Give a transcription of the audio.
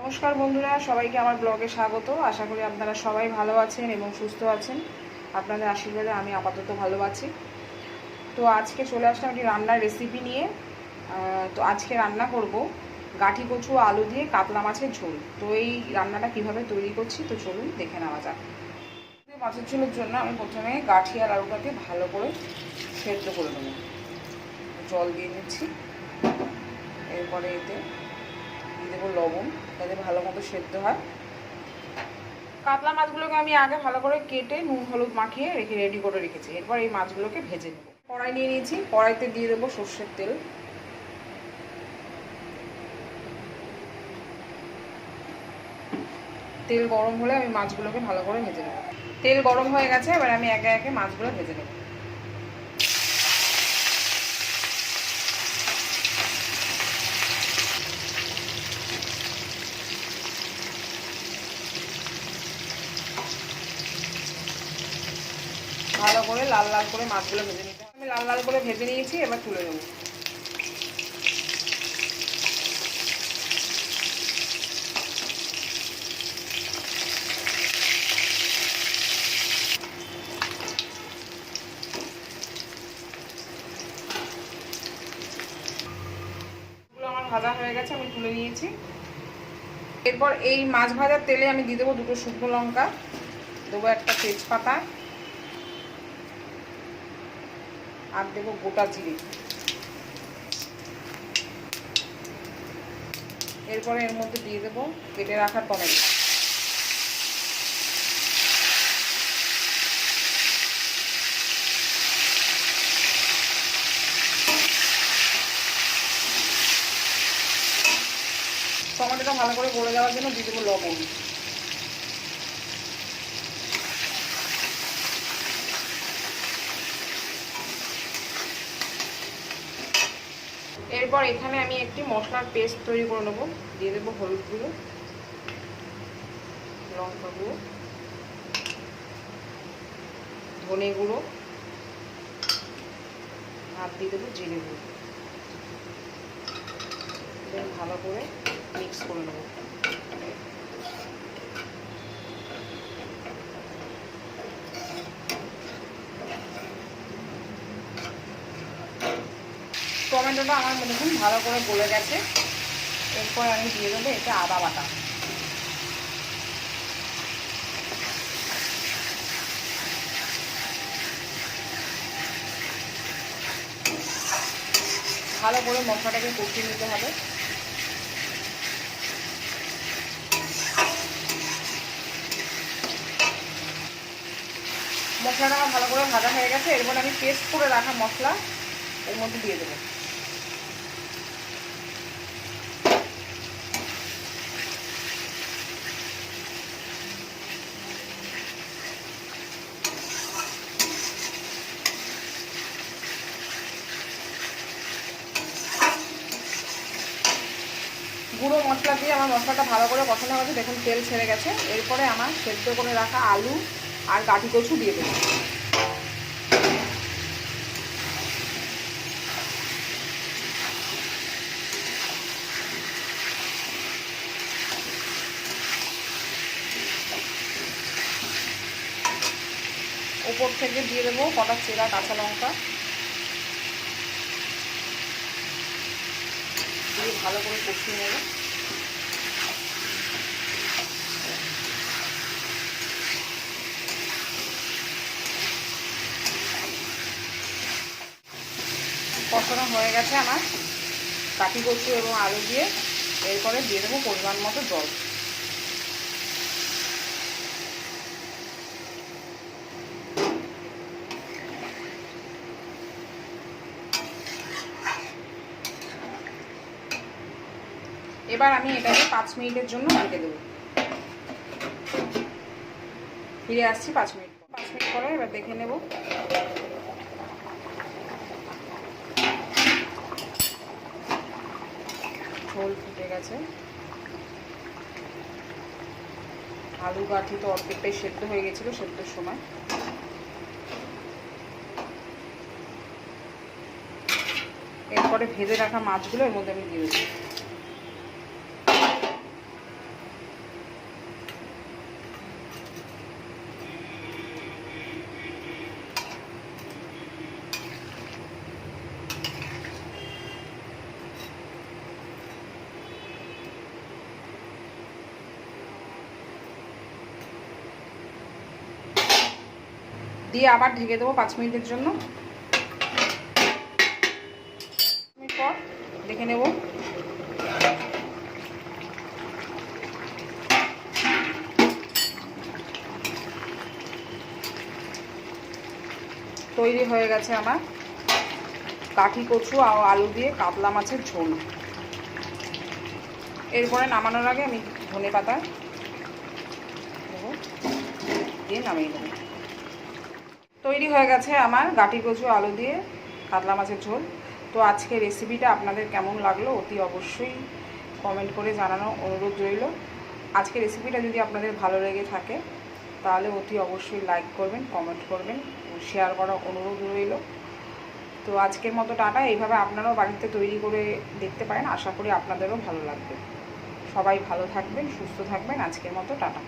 নমস্কার বন্ধুরা, সবাইকে আমার ব্লগে স্বাগত। আশা করি আপনারা সবাই ভালো আছেন এবং সুস্থ আছেন। আপনাদের আশীর্বাদে আমি আপাতত ভালো আছি। তো আজকে চলে আসলাম একটি রান্নার রেসিপি নিয়ে। তো আজকে রান্না করব গাঠি কচু আলু দিয়ে কাতলা মাছের ঝোল। তো এই রান্নাটা কিভাবে তৈরি করছি তো চলুন দেখে নেওয়া যাক। মাছের ঝোলের জন্য আমি প্রথমে গাঠি আর আলুটাকে ভালো করে সেদ্ধ করে নেব। জল দিয়ে নিচ্ছি, এরপরে এতে দিয়ে দেবো লবণ যাতে ভালো মতো সেদ্ধ হয়। কাতলা মাছগুলোকে আমি আগে ভালো করে কেটে নুন হলুদ মাখিয়ে রেডি করে রেখেছি। এরপর এই মাছগুলোকে ভেজে নেব। কড়াই নিয়ে নিয়েছি, কড়াইতে দিয়ে দেবো সর্ষের তেল। তেল গরম হলে আমি মাছগুলোকে ভালো করে ভেজে নেব। তেল গরম হয়ে গেছে, এবার আমি একে একে মাছগুলো ভেজে নেব। ভালো করে লাল লাল করে মাছগুলো ভেজে নিতে হবে। আমি লাল লাল করে ভেজে নিয়েছি, এবার তুলে নেব। আমার ভাজা হয়ে গেছে, আমি তুলে নিয়েছি। এরপর এই মাছ ভাজার তেলে আমি দিয়ে দেবো দুটো শুকনো লঙ্কা, দেবো একটা তেজপাতা আর দেবো গোটা জিরে। এরপরে এর মধ্যে দিয়ে দেবো কেটে রাখা টমেটো। টমেটোটা ভালো করে গলে যাওয়ার জন্য দিয়ে দেবো লবণ। এরপর এখানে আমি একটি মশলার পেস্ট তৈরি করে নেবো। দিয়ে দেবো হলুদ গুঁড়ো, লঙ্কা গুঁড়ো, ধনে গুঁড়ো আর দিয়ে দেবো জিরে গুঁড়ো। ভালো করে মিক্স করে নেবো। টমেটোটা আমার দেখুন ভালো করে গলে গেছে। এরপর আমি দিয়ে দেবো এতে আদা বাটা। ভালো করে মশলাটাকে কষিয়ে নিতে হবে। মশলাটা আমার ভালো করে ভাজা হয়ে গেছে। এরপর আমি পেস্ট করে রাখা মশলা এর মধ্যে দিয়ে দেবো। গুঁড়ো মশলা দিয়ে আমার মশলাটা ভালো করে কষানো হয়েছে, দেখুন তেল ছেড়ে গেছে। এরপরে আমার সেদ্ধ করে রাখা আলু আর গাঠি কচু দিয়ে দেবো। উপর থেকে দিয়ে দেবো কটা চেরা কাঁচা লঙ্কা, দিয়ে ভালো করে কষিয়ে নেব। কষানো হয়ে গেছে আমার গাঠি কচু এবং আলু দিয়ে। এরপরে দিয়ে দেবো পরিমাণ মতো জল। এবার আমি এটাকে 5 মিনিটের জন্য ঢেকে দেবো। ফিরে আসছি 5 মিনিট পরে। এবার দেখে নেব। ঝোল ফুটে গেছে। আলু গাঠি তো অর্ধেকটাই সেদ্ধ হয়ে গেছিলো সেদ্ধর সময়। এরপরে ভেজে রাখা মাছগুলো এর মধ্যে আমি দিয়ে দেবো। দিয়ে আবার ঢেকে দেবো 5 মিনিটের জন্য। মিনিট পর দেখে নেব। তৈরি হয়ে গেছে আমার কাঠি কচু আর আলু দিয়ে কাতলা মাছের ঝোল। এরপরে নামানোর আগে আমি ধনে পাতা দিয়ে নামিয়ে নেব। তৈরি হয়ে গেছে আমার গাঠি কচু আলু দিয়ে কাতলা মাছের ঝোল। তো আজকে রেসিপিটা আপনাদের কেমন লাগলো অতি অবশ্যই কমেন্ট করে জানানো অনুরোধ রইল। আজকে রেসিপিটা যদি আপনাদের ভালো লেগে থাকে তাহলে অতি অবশ্যই লাইক করবেন, কমেন্ট করবেন, শেয়ার করার অনুরোধ রইল। তো আজকের মতো টাটা। এইভাবে আপনারাও বাড়িতে তৈরি করে দেখতে পারেন, আশা করি আপনাদেরও ভালো লাগবে। সবাই ভালো থাকবেন, সুস্থ থাকবেন। আজকের মতো টাটা।